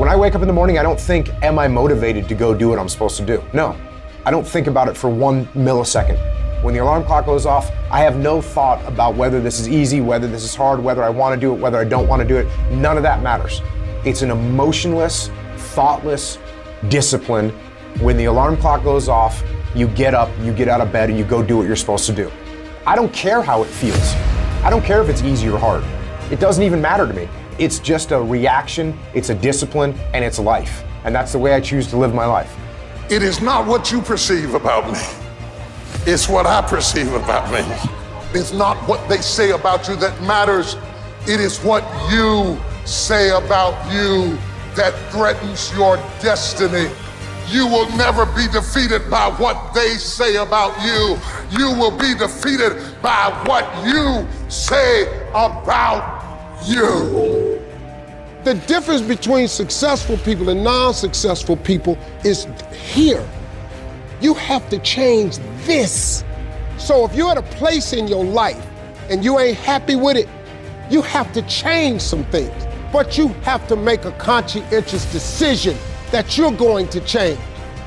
When I wake up in the morning, I don't think, am I motivated to go do what I'm supposed to do? No, I don't think about it for 1 millisecond. When the alarm clock goes off, I have no thought about whether this is easy, whether this is hard, whether I want to do it, whether I don't want to do it. None of that matters. It's an emotionless, thoughtless discipline. When the alarm clock goes off, you get up, you get out of bed, and you go do what you're supposed to do. I don't care how it feels. I don't care if it's easy or hard. It doesn't even matter to me. It's just a reaction, it's a discipline, and it's life. And that's the way I choose to live my life. It is not what you perceive about me. It's what I perceive about me. It's not what they say about you that matters. It is what you say about you that threatens your destiny. You will never be defeated by what they say about you. You will be defeated by what you say about you. The difference between successful people and non-successful people is here. You have to change this. So if you're at a place in your life and you ain't happy with it, you have to change some things. But you have to make a conscientious decision that you're going to change.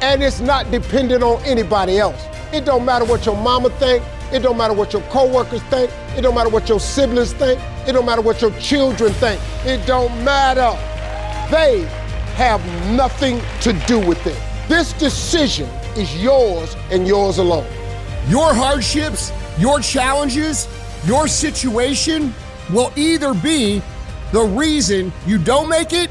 And it's not dependent on anybody else. It don't matter what your mama think. It don't matter what your coworkers think. It don't matter what your siblings think. It don't matter what your children think. It don't matter. They have nothing to do with it. This decision is yours and yours alone. Your hardships, your challenges, your situation will either be the reason you don't make it,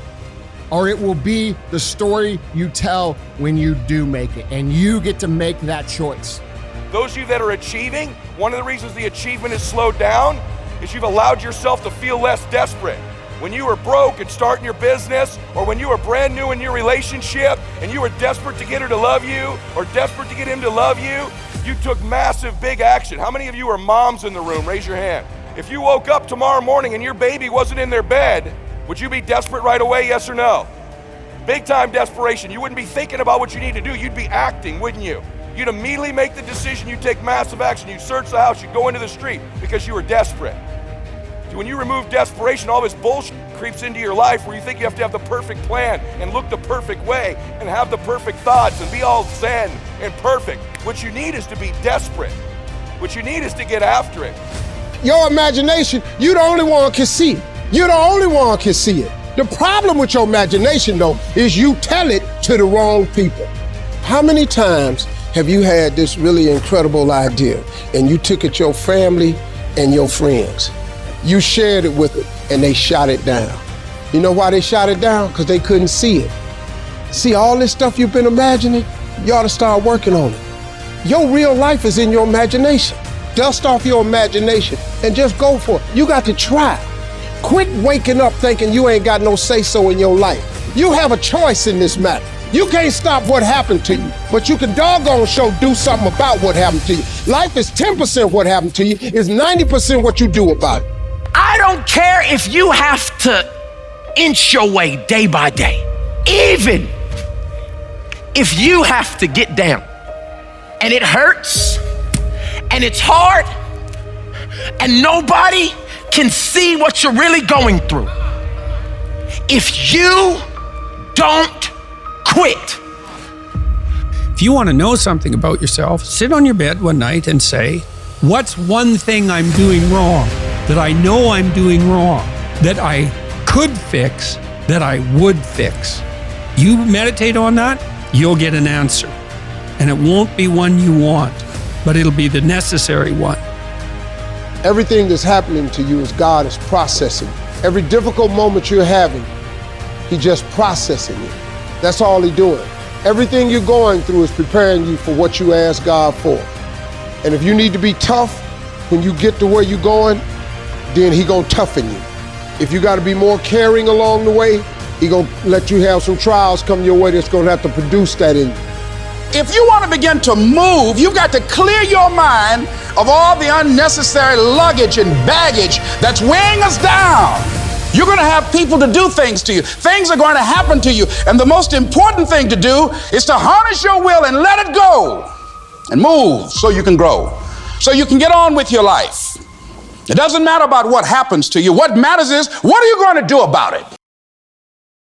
or it will be the story you tell when you do make it, and you get to make that choice. Those of you that are achieving, one of the reasons the achievement is slowed down is you've allowed yourself to feel less desperate. When you were broke and starting your business, or when you were brand new in your relationship and you were desperate to get her to love you or desperate to get him to love you, you took massive, big action. How many of you are moms in the room? Raise your hand. If you woke up tomorrow morning and your baby wasn't in their bed, would you be desperate right away, yes or no? Big time desperation. You wouldn't be thinking about what you need to do. You'd be acting, wouldn't you? You'd immediately make the decision. You'd take massive action. You'd search the house. You'd go into the street because you were desperate. See, when you remove desperation, all this bullshit creeps into your life where you think you have to have the perfect plan and look the perfect way and have the perfect thoughts and be all zen and perfect. What you need is to be desperate. What you need is to get after it. Your imagination, you the only one can see it. You're the only one can see it. The problem with your imagination, though, is you tell it to the wrong people. How many times have you had this really incredible idea and you took it to your family and your friends? You shared it with them and they shot it down. You know why they shot it down? Because they couldn't see it. See, all this stuff you've been imagining, you ought to start working on it. Your real life is in your imagination. Dust off your imagination and just go for it. You got to try. Quit waking up thinking you ain't got no say-so in your life. You have a choice in this matter. You can't stop what happened to you, but you can doggone sure do something about what happened to you. Life is 10% what happened to you, it's 90% what you do about it. I don't care if you have to inch your way day by day, even if you have to get down and it hurts and it's hard and nobody can see what you're really going through. If you don't quit. If you want to know something about yourself, sit on your bed one night and say, what's one thing I'm doing wrong that I know I'm doing wrong, that I could fix, that I would fix? You meditate on that, you'll get an answer. And it won't be one you want, but it'll be the necessary one. Everything that's happening to you is God is processing. Every difficult moment you're having, He just processing it. That's all He's doing. Everything you're going through is preparing you for what you ask God for. And if you need to be tough when you get to where you're going, then He gonna toughen you. If you gotta be more caring along the way, He gonna let you have some trials come your way that's gonna have to produce that in you. If you want to begin to move, you've got to clear your mind of all the unnecessary luggage and baggage that's weighing us down. You're going to have people to do things to you. Things are going to happen to you. And the most important thing to do is to harness your will and let it go and move so you can grow, so you can get on with your life. It doesn't matter about what happens to you. What matters is, what are you going to do about it?